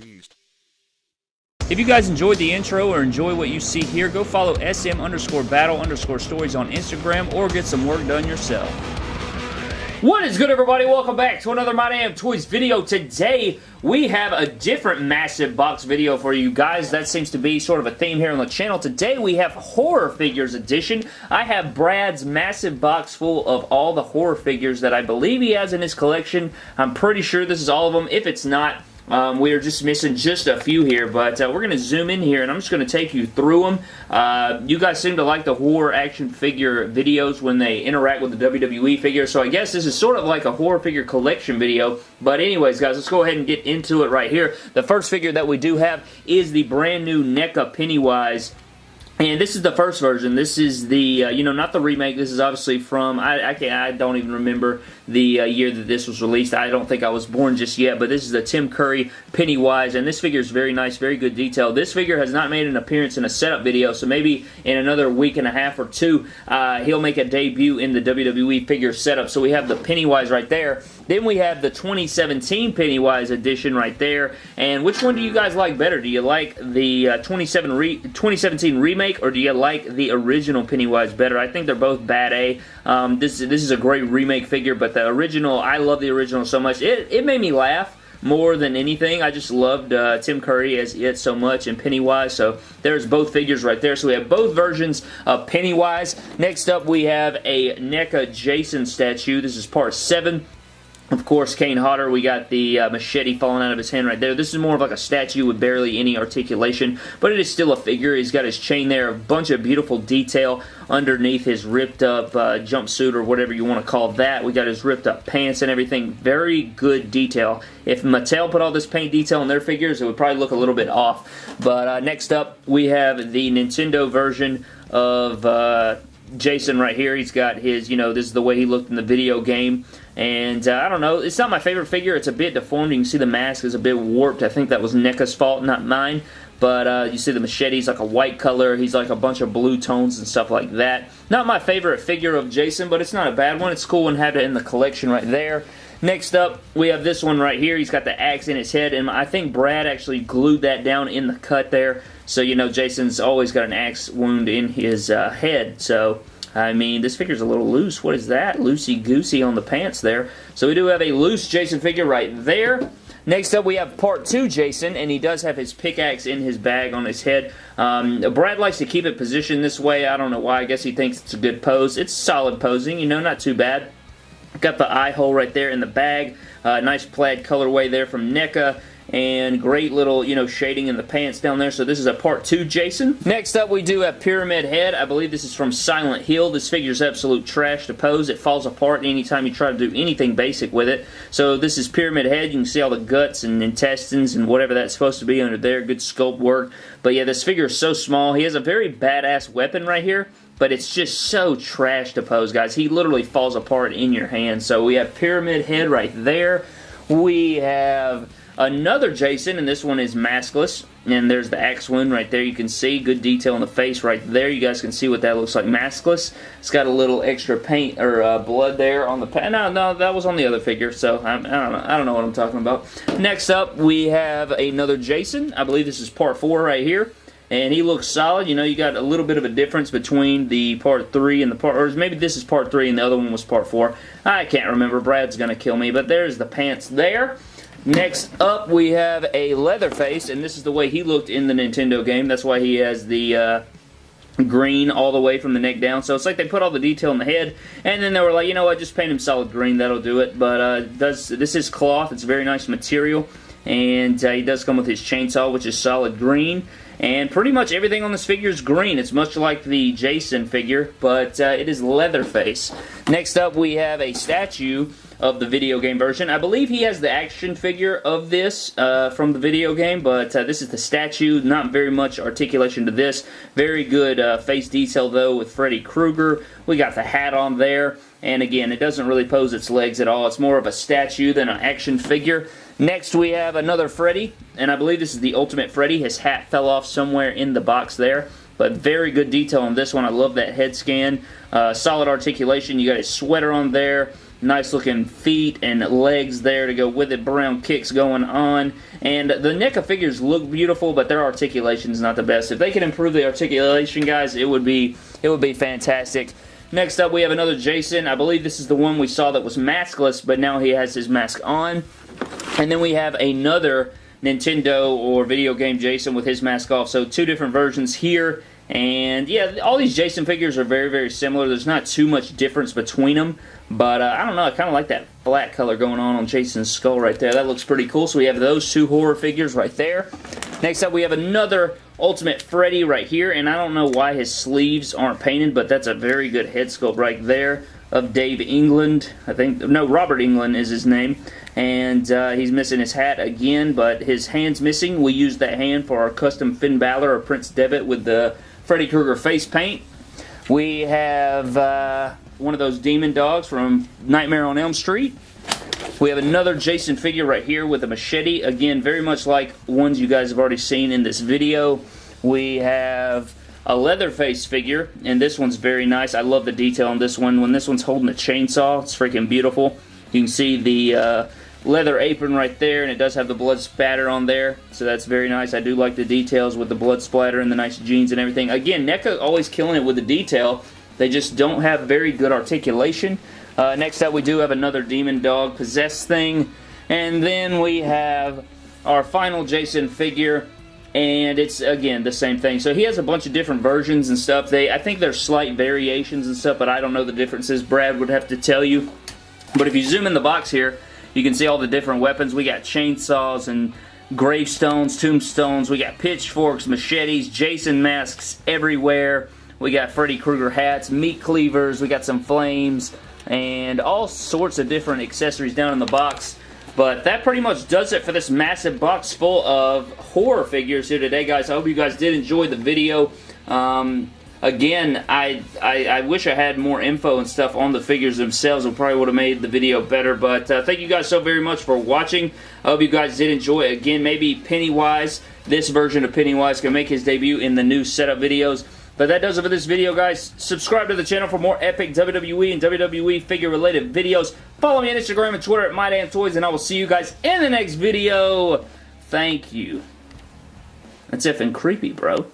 pleased. If you guys enjoyed the intro or enjoy what you see here, go follow SM_battle_stories on Instagram or get some work done yourself. What is good, everybody? Welcome back to another My Damn Toys video. Today, we have a different massive box video for you guys. That seems to be sort of a theme here on the channel. Today, we have Horror Figures Edition. I have Brad's massive box full of all the horror figures that I believe he has in his collection. I'm pretty sure this is all of them. If it's not, we are just missing just a few here, but we're going to zoom in here and I'm just going to take you through them. You guys seem to like the horror action figure videos when they interact with the WWE figure, so I guess this is sort of like a horror figure collection video. But anyways, guys, let's go ahead and get into it right here. The first figure that we do have is the brand new NECA Pennywise. And this is the first version. This is the, you know, not the remake. This is obviously from, I don't even remember the year that this was released. I don't think I was born just yet, but this is the Tim Curry Pennywise, and this figure is very nice, very good detail. This figure has not made an appearance in a setup video, so maybe in another week and a half or two, he'll make a debut in the WWE figure setup. So we have the Pennywise right there. Then we have the 2017 Pennywise edition right there. And which one do you guys like better? Do you like the 2017 remake, or do you like the original Pennywise better? I think they're both bad A. This is a great remake figure, but the original, I love the original so much. It made me laugh more than anything. I just loved Tim Curry as it so much, and Pennywise, so there's both figures right there. So we have both versions of Pennywise. Next up, we have a NECA Jason statue. This is part 7. Of course, Kane Hodder, we got the machete falling out of his hand right there. This is more of like a statue with barely any articulation, but it is still a figure. He's got his chain there, a bunch of beautiful detail underneath his ripped up jumpsuit or whatever you want to call that. We got his ripped up pants and everything. Very good detail. If Mattel put all this paint detail on their figures, it would probably look a little bit off. But next up, we have the Nintendo version of Jason right here. He's got his, you know, this is the way he looked in the video game. And I don't know, it's not my favorite figure. It's a bit deformed. You can see the mask is a bit warped. I think that was NECA's fault, not mine. But you see the machete's like a white color. He's like a bunch of blue tones and stuff like that. Not my favorite figure of Jason, but it's not a bad one. It's cool and have it in the collection right there. Next up, we have this one right here. He's got the axe in his head, and I think Brad actually glued that down in the cut there. So, you know, Jason's always got an axe wound in his head, so I mean, this figure's a little loose. What is that? Loosey-goosey on the pants there. So we do have a loose Jason figure right there. Next up, we have part 2 Jason, and he does have his pickaxe in his bag on his head. Brad likes to keep it positioned this way. I don't know why. I guess he thinks it's a good pose. It's solid posing, you know, not too bad. Got the eye hole right there in the bag. Nice plaid colorway there from NECA. And great little, you know, shading in the pants down there. So this is a part 2 Jason. Next up, we do have Pyramid Head. I believe this is from Silent Hill. This figure's absolute trash to pose. It falls apart anytime you try to do anything basic with it. So this is Pyramid Head. You can see all the guts and intestines and whatever that's supposed to be under there. Good sculpt work. But yeah, this figure is so small. He has a very badass weapon right here, but it's just so trash to pose, guys. He literally falls apart in your hand. So we have Pyramid Head right there. We have another Jason, and this one is maskless, and there's the axe wound right there. You can see good detail on the face right there. You guys can see what that looks like maskless. It's got a little extra paint or blood there on the no, that was on the other figure, so I don't know what I'm talking about. Next up, we have another Jason. I believe this is part 4 right here. And he looks solid. You know, you got a little bit of a difference between the part 3 and the part, or maybe this is part 3 and the other one was part 4. I can't remember. Brad's going to kill me, but there's the pants there. Next up, we have a Leatherface, and this is the way he looked in the Nintendo game. That's why he has the green all the way from the neck down. So it's like they put all the detail in the head, and then they were like, you know what, just paint him solid green, that'll do it. But this is cloth. It's a very nice material, and he does come with his chainsaw, which is solid green. And pretty much everything on this figure is green. It's much like the Jason figure, but it is Leatherface. Next up, we have a statue of the video game version. I believe he has the action figure of this from the video game, but this is the statue. Not very much articulation to this. Very good face detail, though, with Freddy Krueger. We got the hat on there, and again, it doesn't really pose its legs at all. It's more of a statue than an action figure. Next, we have another Freddy, and I believe this is the Ultimate Freddy. His hat fell off somewhere in the box there, but very good detail on this one. I love that head scan. Solid articulation. You got his sweater on there. Nice looking feet and legs there to go with it. Brown kicks going on. And the NECA figures look beautiful, but their articulation is not the best. If they can improve the articulation, guys, it would be fantastic. Next up, we have another Jason. I believe this is the one we saw that was maskless, but now he has his mask on. And then we have another Nintendo or video game Jason with his mask off. So 2 different versions here. And yeah, all these Jason figures are very, very similar. There's not too much difference between them. But I don't know, I kind of like that black color going on Jason's skull right there. That looks pretty cool. So we have those 2 horror figures right there. Next up, we have another Ultimate Freddy right here. And I don't know why his sleeves aren't painted, but that's a very good head sculpt right there of Dave England. I think, no, Robert England is his name. And he's missing his hat again, but his hand's missing. We used that hand for our custom Finn Balor or Prince Devitt with the Freddy Krueger face paint. We have one of those demon dogs from Nightmare on Elm Street. We have another Jason figure right here with a machete. Again, very much like ones you guys have already seen in this video. We have a Leatherface figure, and this one's very nice. I love the detail on this one. When this one's holding a chainsaw, it's freaking beautiful. You can see the leather apron right there, and it does have the blood spatter on there, so that's very nice. I do like the details with the blood splatter and the nice jeans and everything. Again, NECA always killing it with the detail. They just don't have very good articulation. Next up, we do have another demon dog possessed thing, and then we have our final Jason figure, and it's, again, the same thing. So he has a bunch of different versions and stuff. I think there's slight variations and stuff, but I don't know the differences. Brad would have to tell you. But if you zoom in the box here, you can see all the different weapons. We got chainsaws and gravestones, tombstones. We got pitchforks, machetes, Jason masks everywhere. We got Freddy Krueger hats, meat cleavers. We got some flames and all sorts of different accessories down in the box. But that pretty much does it for this massive box full of horror figures here today, guys. I hope you guys did enjoy the video. Again, I wish I had more info and stuff on the figures themselves. It probably would have made the video better. But thank you guys so very much for watching. I hope you guys did enjoy it. Again, maybe Pennywise, this version of Pennywise, can make his debut in the new setup videos. But that does it for this video, guys. Subscribe to the channel for more epic WWE and WWE figure-related videos. Follow me on Instagram and Twitter at MyDamnToys, and I will see you guys in the next video. Thank you. That's effing creepy, bro.